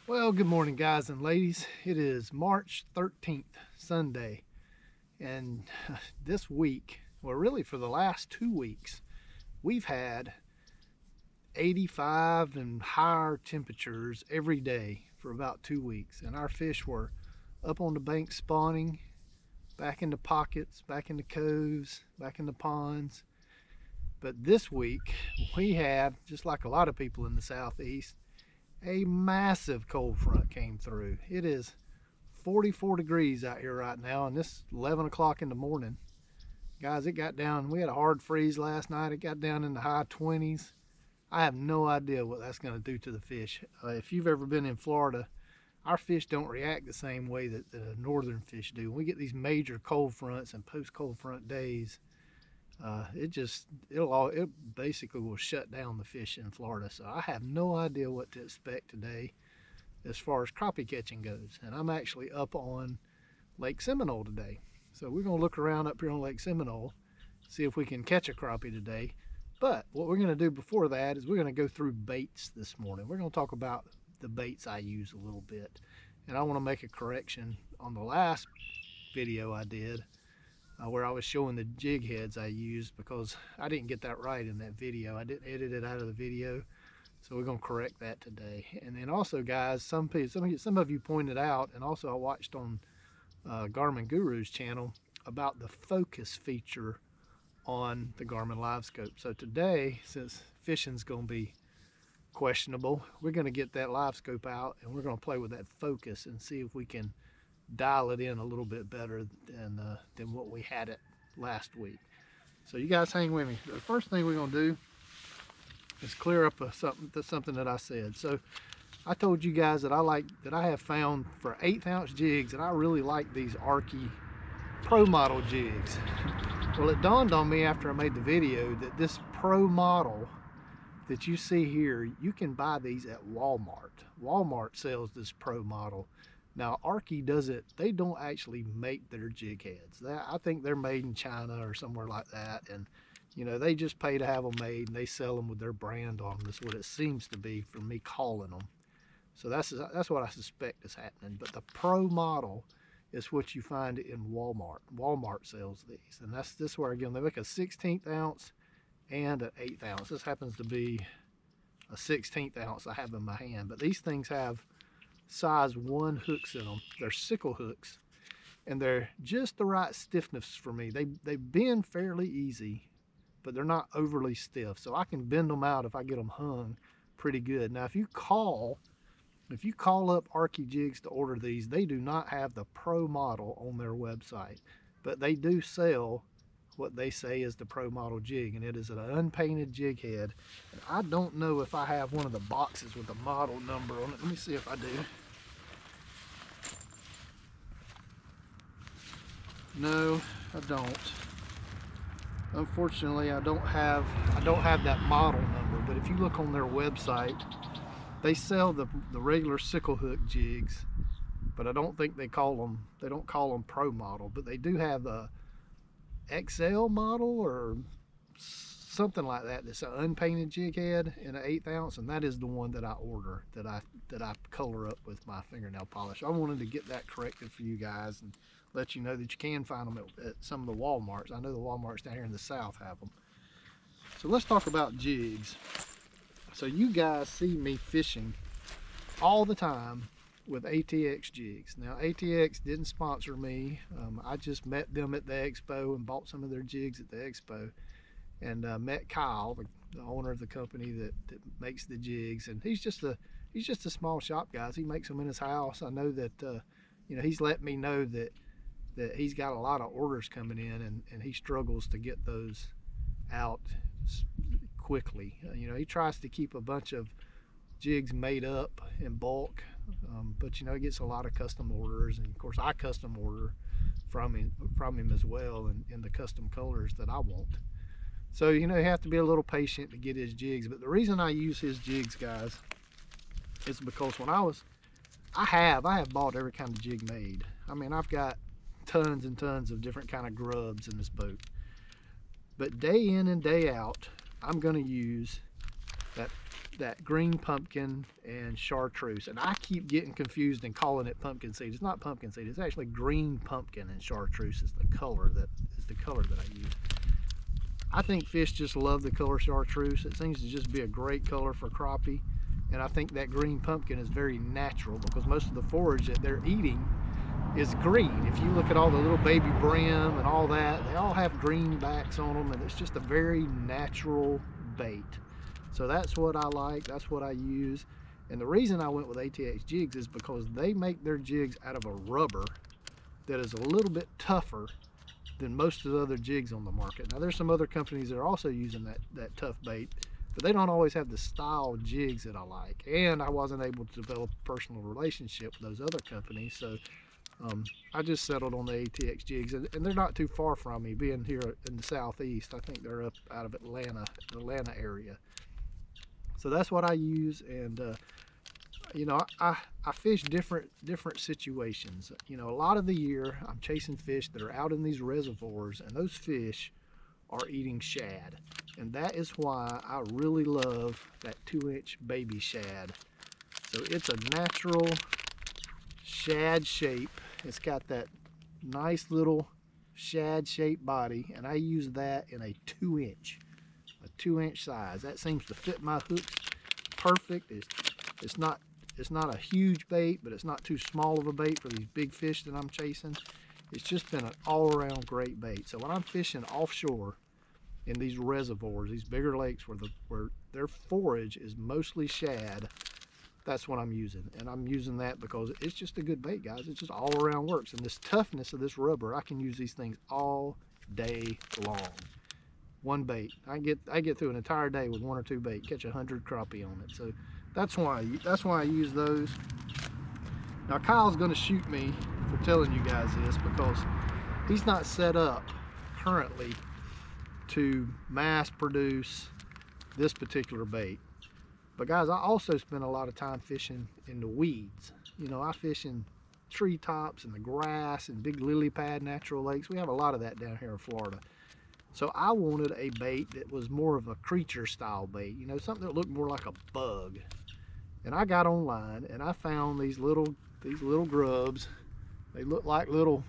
Well, good morning, guys and ladies. It is March 13th, Sunday, and this week, well, really for the last 2 weeks, we've had 85 and higher temperatures every day for about 2 weeks, and our fish were up on the bank spawning, back in the pockets, back in the coves, back in the ponds. But this week, we have, just like a lot of people in the southeast, a massive cold front came through. It is 44 degrees out here right now, and this 11 o'clock in the morning. Guys, it got down, we had a hard freeze last night. It got down in the high 20s. I have no idea what that's going to do to the fish. If you've ever been in Florida, our fish don't react the same way that the northern fish do. When we get these major cold fronts and post cold front days, it basically will shut down the fish in Florida. So I have no idea what to expect today as far as crappie catching goes. And I'm actually up on Lake Seminole today. So we're gonna look around up here on Lake Seminole, see if we can catch a crappie today. But what we're gonna do before that is we're gonna go through baits this morning. We're gonna talk about the baits I use a little bit. And I wanna make a correction on the last video I did where I was showing the jig heads I used, because I didn't get that right in that video. I didn't edit it out of the video. So we're gonna correct that today. And then also, guys, some of you pointed out, and also I watched on Garmin Guru's channel about the focus feature on the Garmin Live Scope. So today, since fishing's gonna be questionable, we're gonna get that Live Scope out and we're gonna play with that focus and see if we can dial it in a little bit better than what we had it last week. So you guys hang with me. The first thing we're gonna do is clear up something that I said. So I told you guys that I have found for 1/8 ounce jigs, and I really like these Arky Pro model jigs. Well, it dawned on me after I made the video that this Pro model that you see here, you can buy these at Walmart. Walmart sells this Pro model. Now, Arky they don't actually make their jig heads. I think they're made in China or somewhere like that, and you know, they just pay to have them made, and they sell them with their brand on them. That's what it seems to be from me calling them. So that's what I suspect is happening. But the Pro model is what you find in Walmart. Walmart sells these, and this where, again, they make a 16th ounce and an 1/8 ounce. This happens to be a 16th ounce I have in my hand, but these things have size 1 hooks in them. They're sickle hooks, and they're just the right stiffness for me. They bend fairly easy, but they're not overly stiff, so I can bend them out if I get them hung pretty good. Now, if you call up Arky Jigs to order these, they do not have the Pro model on their website, but they do sell what they say is the Pro model jig, and it is an unpainted jig head. And I don't know if I have one of the boxes with the model number on it. Let me see if I do. No, I don't. Unfortunately, I don't have that model number. But if you look on their website, they sell the regular sickle hook jigs, but I don't think they don't call them Pro model, but they do have the XL model or something like that. That's an unpainted jig head in an 1/8 ounce, and that is the one that I order, that I color up with my fingernail polish. I wanted to get that corrected for you guys and let you know that you can find them at some of the Walmarts. I know the Walmarts down here in the south have them. So let's talk about jigs. So you guys see me fishing all the time with ATX jigs. Now, ATX didn't sponsor me. I just met them at the expo and bought some of their jigs at the expo, and met Kyle, the owner of the company that makes the jigs. And he's just a small shop, guys. He makes them in his house. I know that he's let me know that he's got a lot of orders coming in, and he struggles to get those out quickly. He tries to keep a bunch of jigs made up in bulk, but he gets a lot of custom orders, and of course I custom order from him as well, in the custom colors that I want. So you have to be a little patient to get his jigs. But the reason I use his jigs, guys, is because when I have bought every kind of jig made. I mean, I've got tons and tons of different kind of grubs in this boat, but day in and day out I'm going to use that that green pumpkin and chartreuse, and I keep getting confused and calling it pumpkin seed. It's not pumpkin seed, it's actually green pumpkin, and chartreuse is the color that I use. I think fish just love the color chartreuse. It seems to just be a great color for crappie, and I think that green pumpkin is very natural because most of the forage that they're eating is green. If you look at all the little baby brim and all that, they all have green backs on them, and it's just a very natural bait. So that's what I like, that's what I use. And the reason I went with ATX jigs is because they make their jigs out of a rubber that is a little bit tougher than most of the other jigs on the market. Now there's some other companies that are also using that tough bait, but they don't always have the style jigs that I like. And I wasn't able to develop a personal relationship with those other companies, so I just settled on the ATX jigs, and they're not too far from me, being here in the southeast. I think they're up out of Atlanta, the Atlanta area. So that's what I use, and you know, I fish different situations. You know, a lot of the year I'm chasing fish that are out in these reservoirs, and those fish are eating shad, and that is why I really love that 2-inch baby shad. So it's a natural shad shape. It's got that nice little shad shaped body, and I use that in a 2-inch size. That seems to fit my hooks perfect. It's not a huge bait, but it's not too small of a bait for these big fish that I'm chasing. It's just been an all-around great bait. So when I'm fishing offshore in these reservoirs, these bigger lakes where their forage is mostly shad, that's what I'm using. And I'm using that because it's just a good bait, guys. It just all around works. And this toughness of this rubber, I can use these things all day long. One bait. I get through an entire day with 1 or 2 bait, catch 100 crappie on it. So that's why I use those. Now Kyle's gonna shoot me for telling you guys this because he's not set up currently to mass produce this particular bait. But guys, I also spend a lot of time fishing in the weeds. You know, I fish in treetops and the grass and big lily pad natural lakes. We have a lot of that down here in Florida. So I wanted a bait that was more of a creature style bait, you know, something that looked more like a bug. And I got online and I found these little grubs. They look like little,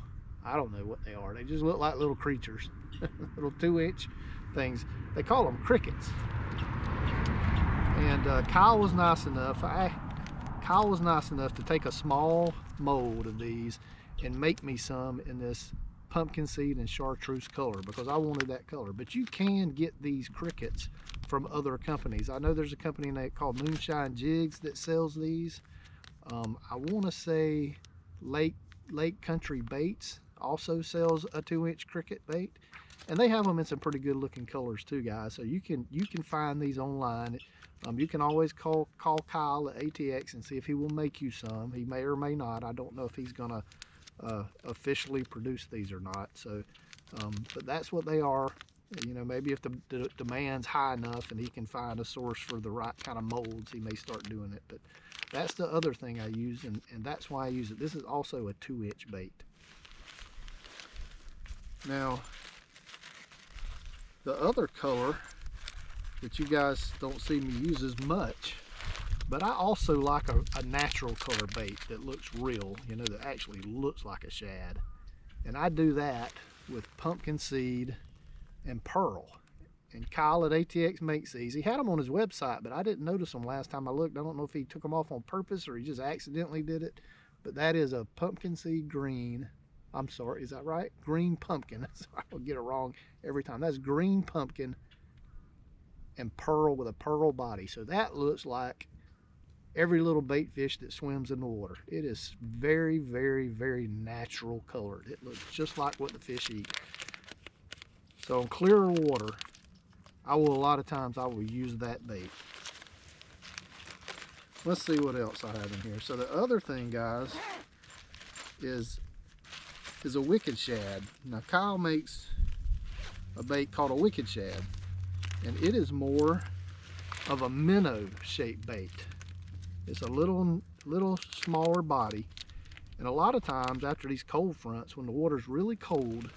I don't know what they are. They just look like little creatures, little 2-inch things. They call them crickets. And Kyle was nice enough to take a small mold of these and make me some in this pumpkin seed and chartreuse color because I wanted that color. But you can get these crickets from other companies. I know there's a company called Moonshine Jigs that sells these. I want to say Lake Country Baits also sells a 2-inch cricket bait, and they have them in some pretty good looking colors too, guys. So you can find these online. You can always call Kyle at ATX and see if he will make you some. He may or may not. I don't know if he's gonna officially produce these or not. So, but that's what they are. You know, maybe if the demand's high enough and he can find a source for the right kind of molds, he may start doing it. But that's the other thing I use, and that's why I use it. This is also a 2-inch bait. Now, the other color that you guys don't see me use as much, but I also like a natural color bait that looks real, you know, that actually looks like a shad. And I do that with pumpkin seed and pearl. And Kyle at ATX makes these. He had them on his website, but I didn't notice them last time I looked. I don't know if he took them off on purpose or he just accidentally did it. But that is a pumpkin seed green. I'm sorry, is that right? Green pumpkin. I will get it wrong every time. That's green pumpkin and pearl with a pearl body. So that looks like every little bait fish that swims in the water. It is very, very, very natural colored. It looks just like what the fish eat. So in clearer water, a lot of times I will use that bait. Let's see what else I have in here. So the other thing, guys, is a wicked shad. Now Kyle makes a bait called a wicked shad, and it is more of a minnow shaped bait. It's a little smaller body, and a lot of times after these cold fronts, when the water's really cold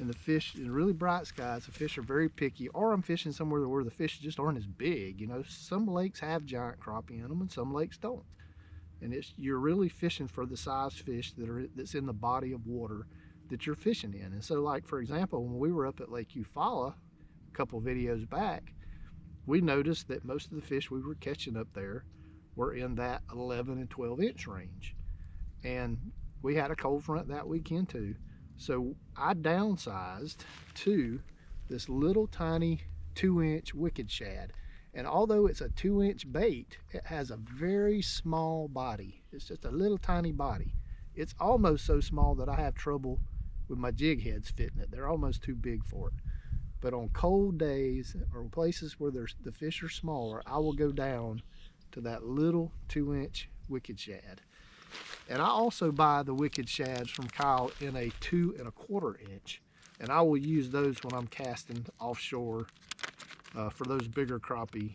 and the fish, in really bright skies, the fish are very picky, or I'm fishing somewhere where the fish just aren't as big. You know, some lakes have giant crappie in them and some lakes don't. And you're really fishing for the size fish that's in the body of water that you're fishing in. And so, like, for example, when we were up at Lake Eufaula a couple videos back, we noticed that most of the fish we were catching up there were in that 11 and 12 inch range. And we had a cold front that weekend too. So I downsized to this little tiny 2-inch wicked shad. And although it's a 2-inch bait, it has a very small body. It's just a little tiny body. It's almost so small that I have trouble with my jig heads fitting it. They're almost too big for it. But on cold days or places where the fish are smaller, I will go down to that little 2-inch wicked shad. And I also buy the wicked shads from Kyle in a 2 1/4 inch. And I will use those when I'm casting offshore for those bigger crappie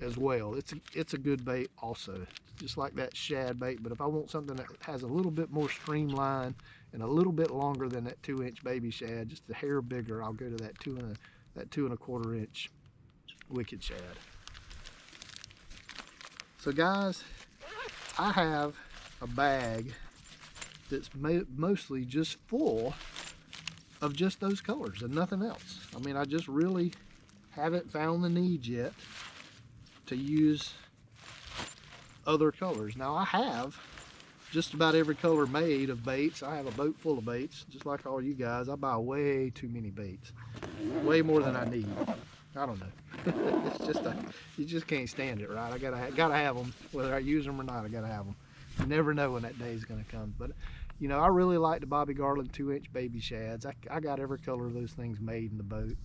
as well. It's a good bait also, just like that shad bait. But if I want something that has a little bit more streamline and a little bit longer than that 2-inch baby shad, just a hair bigger, I'll go to that 2 1/4 inch wicked shad. So guys, I have a bag that's mostly just full of just those colors and nothing else. I mean, I just really haven't found the need yet to use other colors. Now I have just about every color made of baits. I have a boat full of baits, just like all you guys. I buy way too many baits, way more than I need. I don't know. It's just you just can't stand it, right? I gotta have them, whether I use them or not. I gotta have them. You never know when that day is gonna come. But you know, I really like the Bobby Garland 2-inch baby shads. I got every color of those things made in the boat.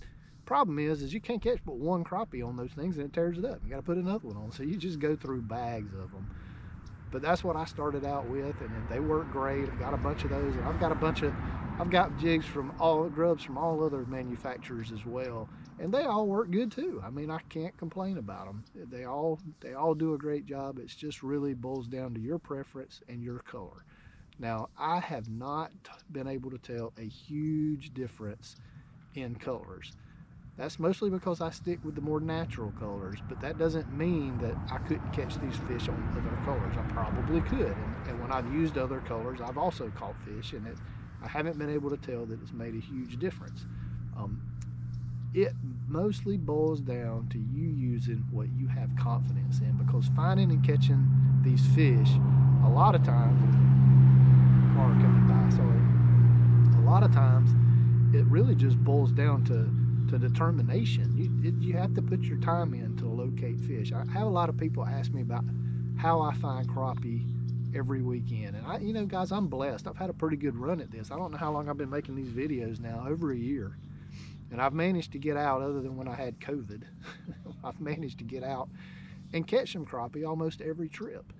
Problem is you can't catch but one crappie on those things and it tears it up. You got to put another one on, so you just go through bags of them. But that's what I started out with, and they work great. I've got a bunch of those, and I've got jigs from grubs from all other manufacturers as well, and they all work good too. I mean, I can't complain about them. They all do a great job. It's just really boils down to your preference and your color. Now, I have not been able to tell a huge difference in colors. That's mostly because I stick with the more natural colors, but that doesn't mean that I couldn't catch these fish on other colors. I probably could, and when I've used other colors, I've also caught fish, and I haven't been able to tell that it's made a huge difference. It mostly boils down to you using what you have confidence in, because finding and catching these fish, a lot of times, car coming by, sorry, a lot of times it really just boils down to determination. You have to put your time in to locate fish. I have a lot of people ask me about how I find crappie every weekend, and you know, guys, I'm blessed. I've had a pretty good run at this. I don't know how long I've been making these videos now, over a year, and I've managed to get out, other than when I had COVID. I've managed to get out and catch some crappie almost every trip,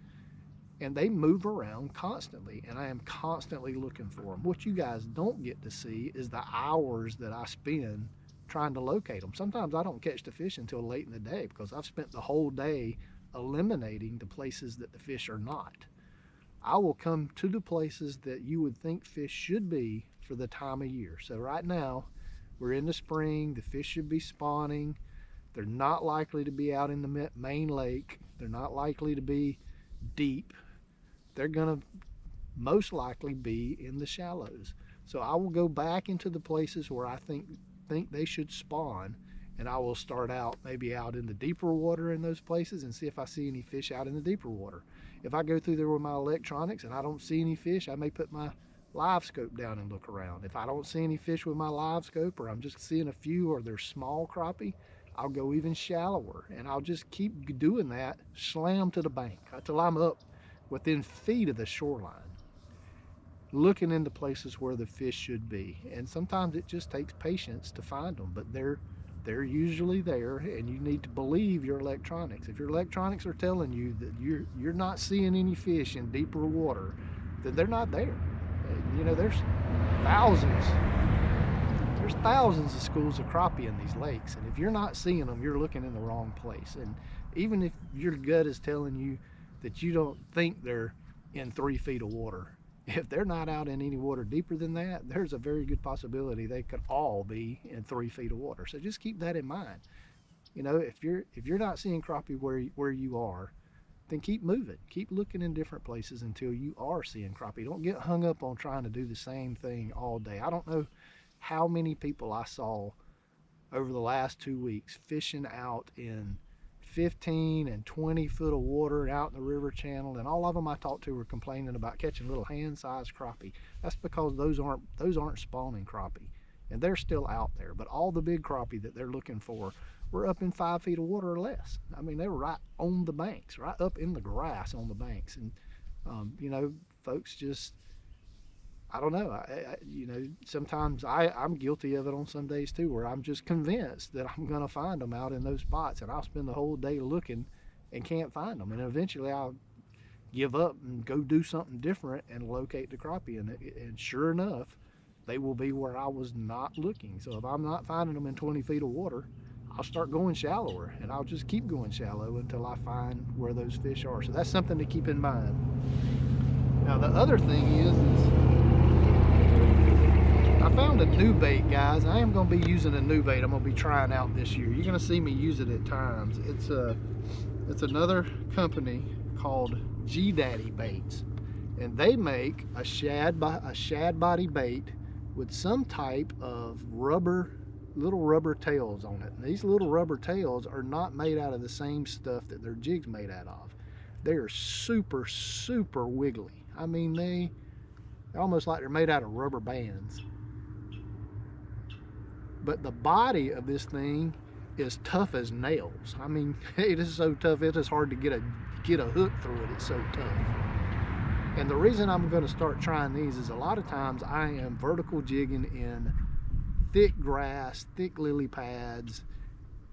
and they move around constantly, and I am constantly looking for them. What you guys don't get to see is the hours that I spend trying to locate them. Sometimes I don't catch the fish until late in the day because I've spent the whole day eliminating the places that the fish are not. I will come to the places that you would think fish should be for the time of year. So right now, we're in the spring, the fish should be spawning. They're not likely to be out in the main lake. They're not likely to be deep. They're gonna most likely be in the shallows. So I will go back into the places where I think they should spawn, and I will start out maybe out in the deeper water in those places and see if I see any fish out in the deeper water. If I go through there with my electronics and I don't see any fish, I may put my live scope down and look around. If I don't see any fish with my live scope, or I'm just seeing a few, or they're small crappie, I'll go even shallower, and I'll just keep doing that, slam to the bank until I'm up within feet of the shoreline, looking into places where the fish should be. And sometimes it just takes patience to find them, but they're usually there, and you need to believe your electronics. If your electronics are telling you that you're not seeing any fish in deeper water, then they're not there. You know, there's thousands of schools of crappie in these lakes, and if you're not seeing them, you're looking in the wrong place. And even if your gut is telling you that you don't think they're in 3 feet of water, if they're not out in any water deeper than that, there's a very good possibility they could all be in 3 feet of water. So just keep that in mind. You know, if you're not seeing crappie where you are, then keep moving. Keep looking in different places until you are seeing crappie. Don't get hung up on trying to do the same thing all day. I don't know how many people I saw over the last 2 weeks fishing out in 15 and 20 foot of water out in the river channel, and all of them I talked to were complaining about catching little hand-sized crappie. That's because those aren't spawning crappie, and they're still out there. But all the big crappie that they're looking for were up in 5 feet of water or less. I mean, they were right on the banks, right up in the grass on the banks. And you know, folks just, I don't know. You know, sometimes I'm guilty of it on some days too, where I'm just convinced that I'm going to find them out in those spots, and I'll spend the whole day looking and can't find them. And eventually I'll give up and go do something different and locate the crappie. And sure enough, they will be where I was not looking. So if I'm not finding them in 20 feet of water, I'll start going shallower, and I'll just keep going shallow until I find where those fish are. So that's something to keep in mind. Now the other thing is I found a new bait, guys. I am going to be using a new bait I'm going to be trying out this year. You're going to see me use it at times. It's another company called G-Daddy Baits, and they make a shad body bait with some type of little rubber tails on it. And these little rubber tails are not made out of the same stuff that their jig's made out of. They are super, super wiggly. I mean, they're almost like they're made out of rubber bands. But the body of this thing is tough as nails. I mean, it is so tough, it is hard to get a hook through it. It's so tough. And the reason I'm going to start trying these is a lot of times I am vertical jigging in thick grass, thick lily pads,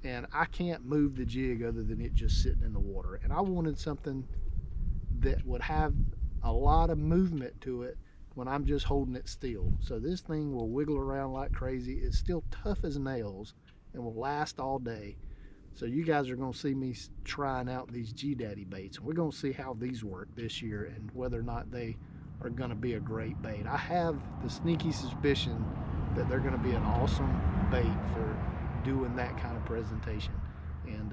and I can't move the jig other than it just sitting in the water. And I wanted something that would have a lot of movement to it when I'm just holding it still. So this thing will wiggle around like crazy. It's still tough as nails and will last all day. So you guys are going to see me trying out these G-Daddy baits, and we're going to see how these work this year and whether or not they are going to be a great bait. I have the sneaky suspicion that they're going to be an awesome bait for doing that kind of presentation, and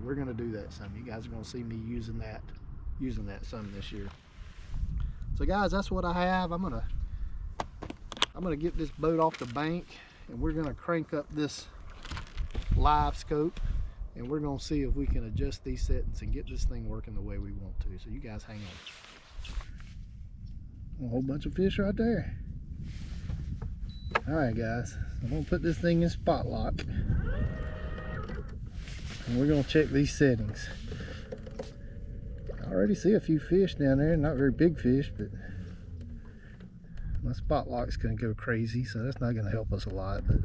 we're going to do that some. You guys are going to see me using that some this year. So guys, that's what I have. I'm gonna get this boat off the bank, and we're gonna crank up this live scope, and we're gonna see if we can adjust these settings and get this thing working the way we want to. So you guys hang on. A whole bunch of fish right there. All right, guys, I'm gonna put this thing in spot lock, and we're gonna check these settings. I already see a few fish down there, not very big fish, but my spot lock's gonna go crazy, so that's not gonna help us a lot. But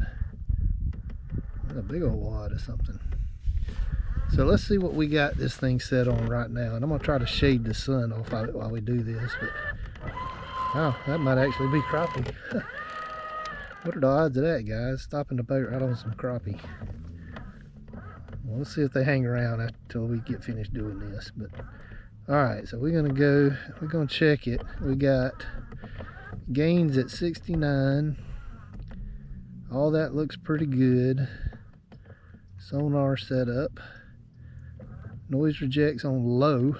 that's a big old wad or something. So let's see what we got this thing set on right now, and I'm gonna try to shade the sun off while we do this. But oh, that might actually be crappie. What are the odds of that, guys? Stopping the boat right on some crappie. Well, let's see if they hang around until we get finished doing this. But all right, so we're gonna check it. We got gains at 69. All that looks pretty good. Sonar setup. Noise rejects on low.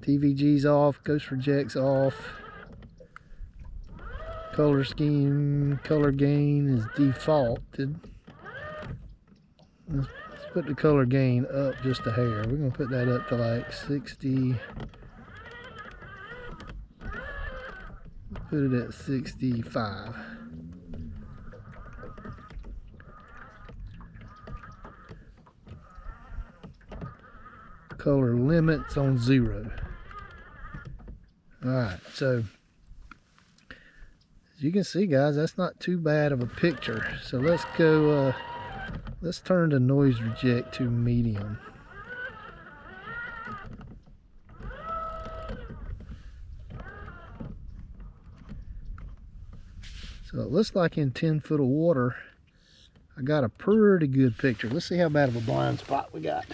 TVG's off, ghost rejects off. Color scheme, color gain is defaulted. Let's put the color gain up just a hair. We're gonna put that up to like 60. Put it at 65. Color limits on 0. Alright, so as you can see, guys, that's not too bad of a picture. So let's go, let's turn the noise reject to medium. So it looks like in 10 foot of water, I got a pretty good picture. Let's see how bad of a blind spot we got.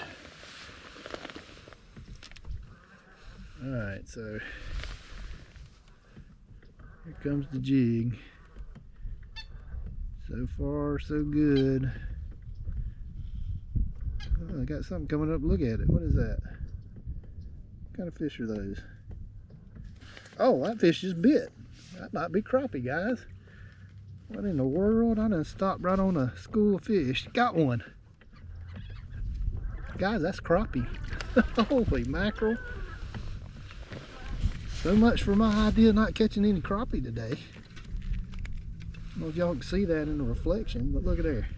All right, so Here comes the jig. So far, so good. Oh, I got something coming up. Look at it. What is that? What kind of fish are those? Oh, that fish just bit. That might be crappie, guys. What in the world? I done stopped right on a school of fish. Got one. Guys, that's crappie. Holy mackerel. So much for my idea of not catching any crappie today. I don't know if y'all can see that in the reflection, but look at there.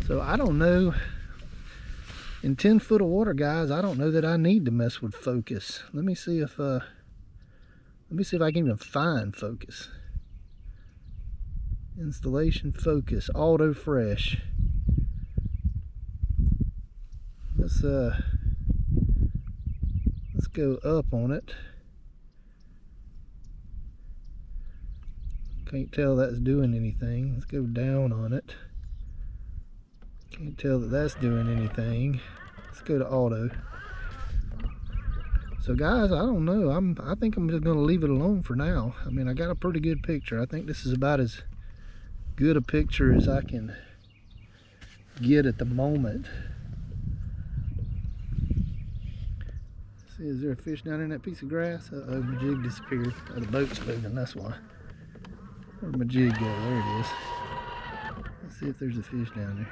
So I don't know. In 10 foot of water, guys, I don't know that I need to mess with focus. Let me see if I can even find focus. Installation focus, auto fresh. Let's go up on it. Can't tell that's doing anything. Let's go down on it. Can't tell that that's doing anything. Let's go to auto. So guys, I don't know. I think I'm just gonna leave it alone for now. I mean, I got a pretty good picture. I think this is about as good a picture as I can get at the moment. See, is there a fish down in that piece of grass? Uh-oh, my jig disappeared. Oh, the boat's moving, that's why. Where'd my jig go? There it is. Let's see if there's a fish down there.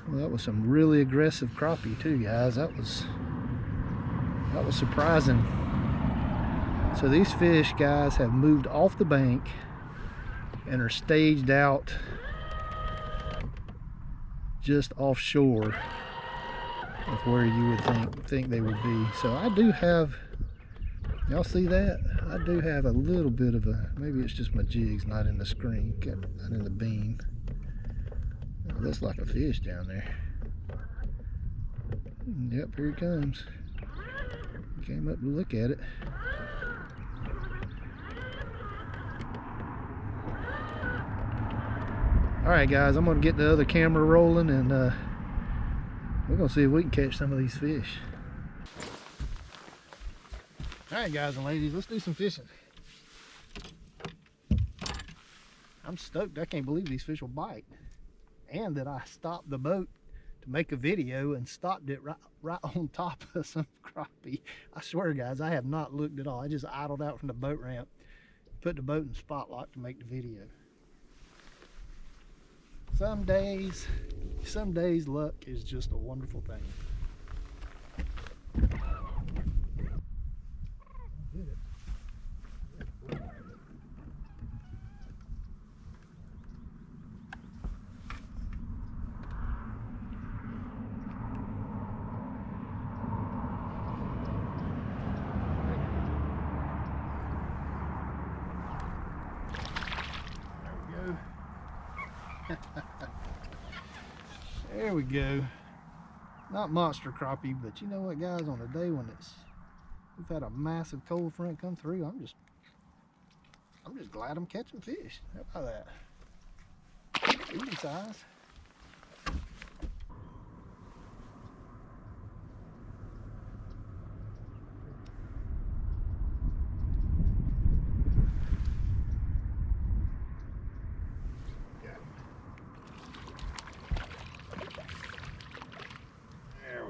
Well, that was some really aggressive crappie too, guys. That was surprising. So these fish, guys, have moved off the bank and are staged out just offshore of where you would think they would be. So I do have, y'all see that? I do have a little bit of a, maybe it's just my jig's not in the screen, not in the beam. It looks like a fish down there. Yep, here he comes. Came up to look at it. Alright guys, I'm going to get the other camera rolling and we're going to see if we can catch some of these fish. Alright guys and ladies, let's do some fishing. I'm stoked. I can't believe these fish will bite. And that I stopped the boat to make a video and stopped it right on top of some crappie. I swear guys, I have not looked at all. I just idled out from the boat ramp, put the boat in spot lock to make the video. Some days luck is just a wonderful thing. There we go. Not monster crappie, but you know what guys, on a day when we've had a massive cold front come through, I'm just glad I'm catching fish. How about that? Eating size.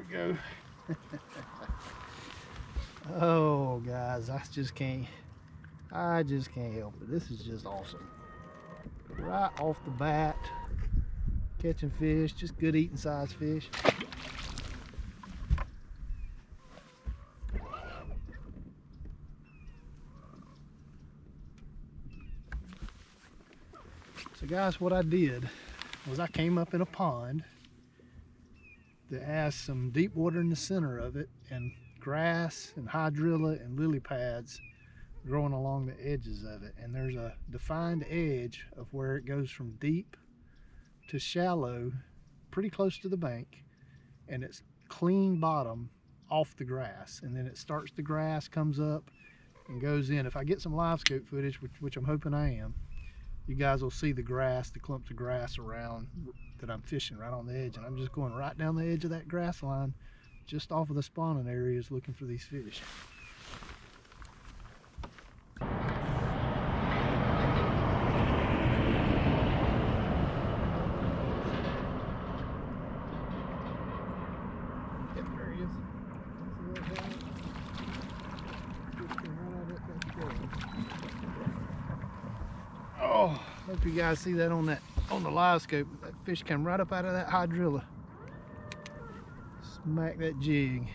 Go. Oh guys, I just can't help it. This is just awesome. Right off the bat, catching fish, just good eating size fish. So guys, what I did was I came up in a pond that has some deep water in the center of it and grass and hydrilla and lily pads growing along the edges of it, and there's a defined edge of where it goes from deep to shallow pretty close to the bank, and it's clean bottom off the grass, and then it starts, the grass comes up and goes in. If I get some live scope footage, which I'm hoping I am, you guys will see the grass, the clumps of grass around that I'm fishing right on the edge, and I'm just going right down the edge of that grass line just off of the spawning areas looking for these fish. Oh, hope you guys see that on the live scope. That fish came right up out of that hydrilla. Smack that jig.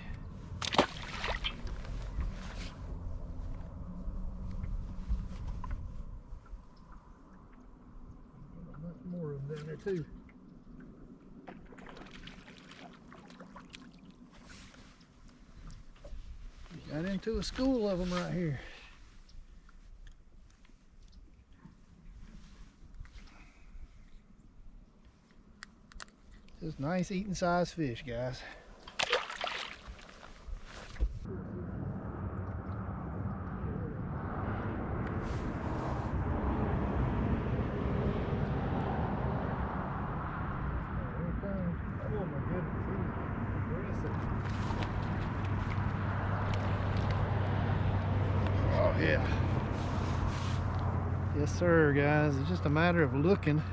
Much more of them down there too. Got into a school of them right here. Just nice eating size fish, guys. Oh yeah. Yes sir, guys. It's just a matter of looking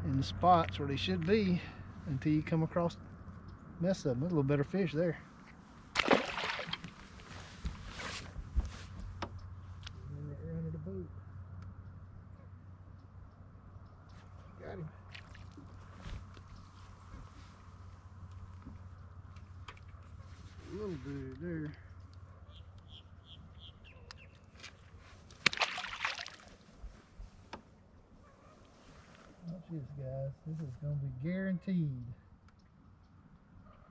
in the spots where they should be until you come across mess of them. A little better fish there. Right under the boat. Got him. A little dude there. Watch this, guys. This is going to be guaranteed.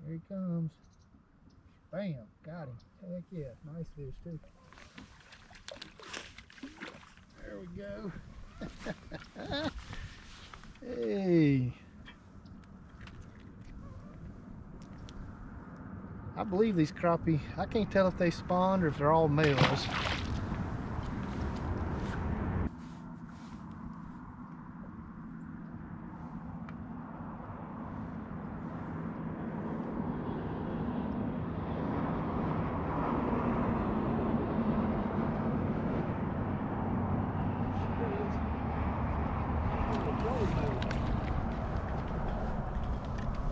Here he comes. Bam. Got him. Heck yeah. Nice fish, too. There we go. Hey. I believe these crappie, I can't tell if they spawned or if they're all males.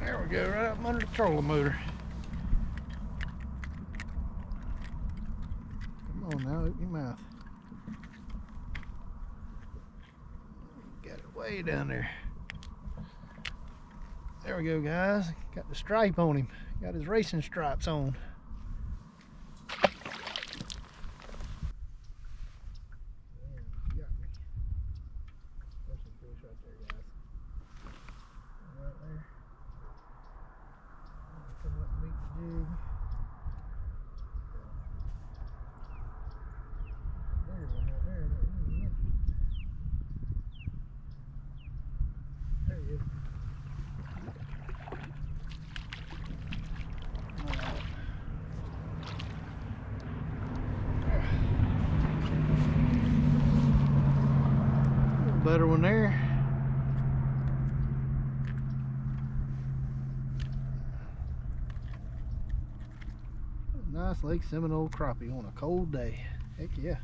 There we go, right up under the trolling motor. Come on now, open your mouth. Got it way down there. There we go, guys. Got the stripe on him. Got his racing stripes on. Better one there. Nice Lake Seminole crappie on a cold day. Heck yeah.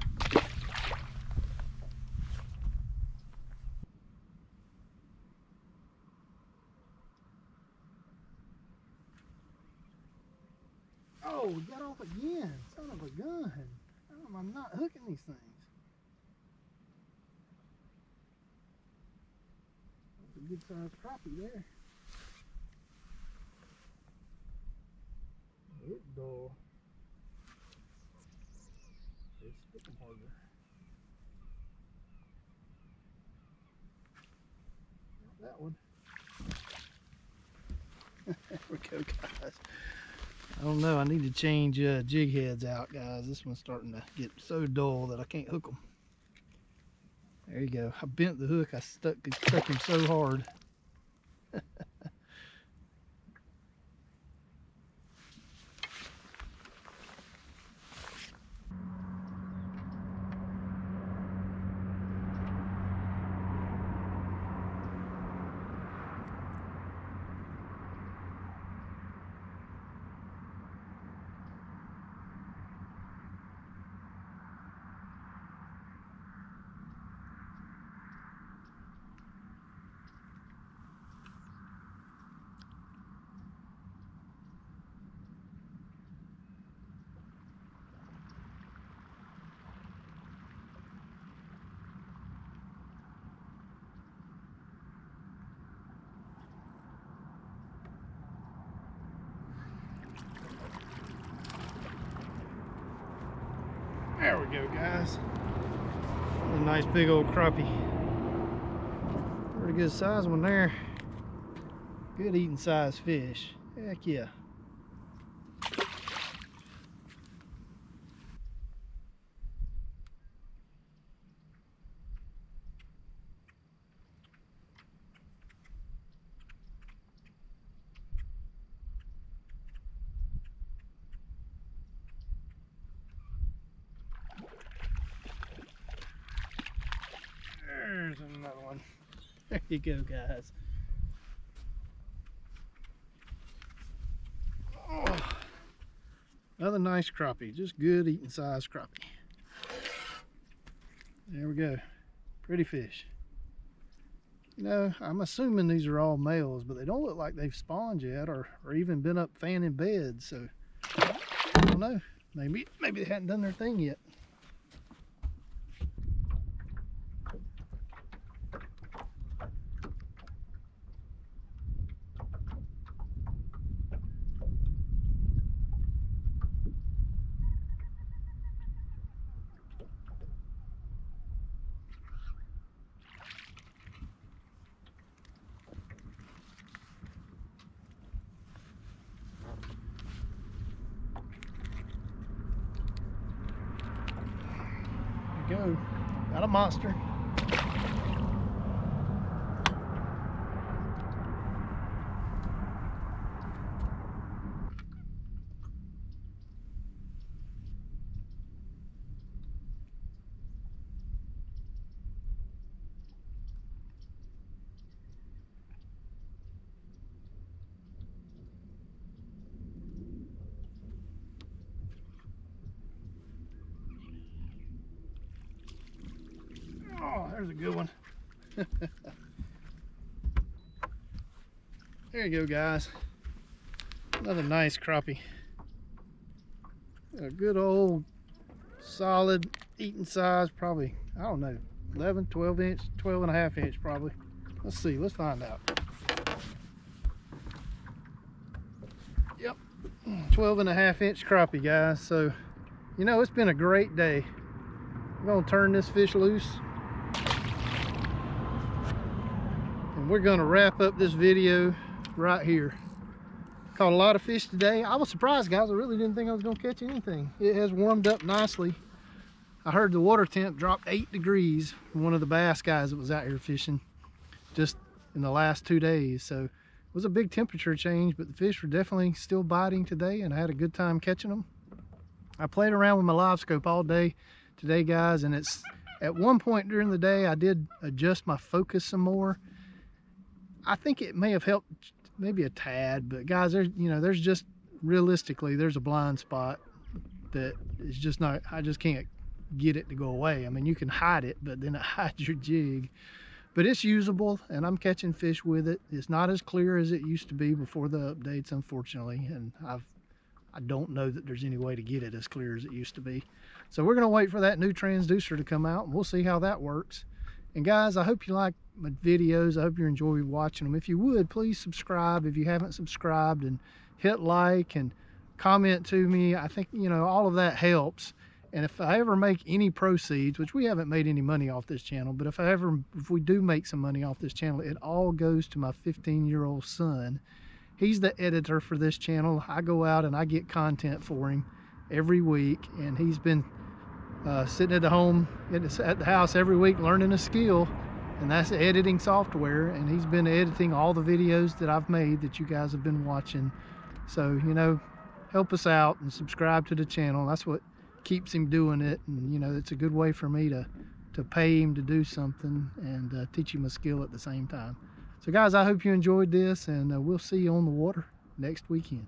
Oh, we got off again. Son of a gun. How am I not hooking these things? That's a good sized crappie there. It's dull. It's sticking harder. Not that one. There we go, guys. I don't know, I need to change jig heads out, guys. This one's starting to get so dull that I can't hook them. There you go. I bent the hook. I stuck him so hard. go, guys. A nice big old crappie. Pretty good size one there. Good eating size fish. Heck yeah. There's another one. There you go, guys. Oh, another nice crappie. Just good eating size crappie. There we go. Pretty fish. You know, I'm assuming these are all males, but they don't look like they've spawned yet or even been up fanning beds. So I don't know. Maybe they hadn't done their thing yet. Go. Got a monster. Oh, there's a good one. There you go, guys. Another nice crappie. A good old solid eating size, probably, I don't know, 11, 12 inch, 12 and a half inch probably. Let's see, let's find out. Yep, 12 and a half inch crappie, guys. So, you know, it's been a great day. I'm gonna turn this fish loose. And we're gonna wrap up this video right here. Caught a lot of fish today. I was surprised, guys. I really didn't think I was gonna catch anything. It has warmed up nicely. I heard the water temp dropped 8 degrees from one of the bass guys that was out here fishing just in the last 2 days. So it was a big temperature change, but the fish were definitely still biting today, and I had a good time catching them. I played around with my live scope all day today, guys, and it's at one point during the day I did adjust my focus some more. I think it may have helped maybe a tad, but guys, there's just realistically there's a blind spot that is just not, I just can't get it to go away. I mean, you can hide it, but then it hides your jig. But it's usable, and I'm catching fish with it. It's not as clear as it used to be before the updates, unfortunately, and I don't know that there's any way to get it as clear as it used to be. So we're gonna wait for that new transducer to come out, and we'll see how that works. And guys, I hope you like my videos. I hope you enjoy watching them. If you would, please subscribe if you haven't subscribed, and hit like and comment to me. I think, you know, all of that helps. And if I ever make any proceeds, which we haven't made any money off this channel, but if we do make some money off this channel, it all goes to my 15-year-old son. He's the editor for this channel. I go out and I get content for him every week, and he's been sitting at the house every week learning a skill, and that's editing software. And he's been editing all the videos that I've made that you guys have been watching. So, you know, help us out and subscribe to the channel. That's what keeps him doing it, and you know, it's a good way for me to pay him to do something and teach him a skill at the same time. So guys, I hope you enjoyed this, and we'll see you on the water next weekend.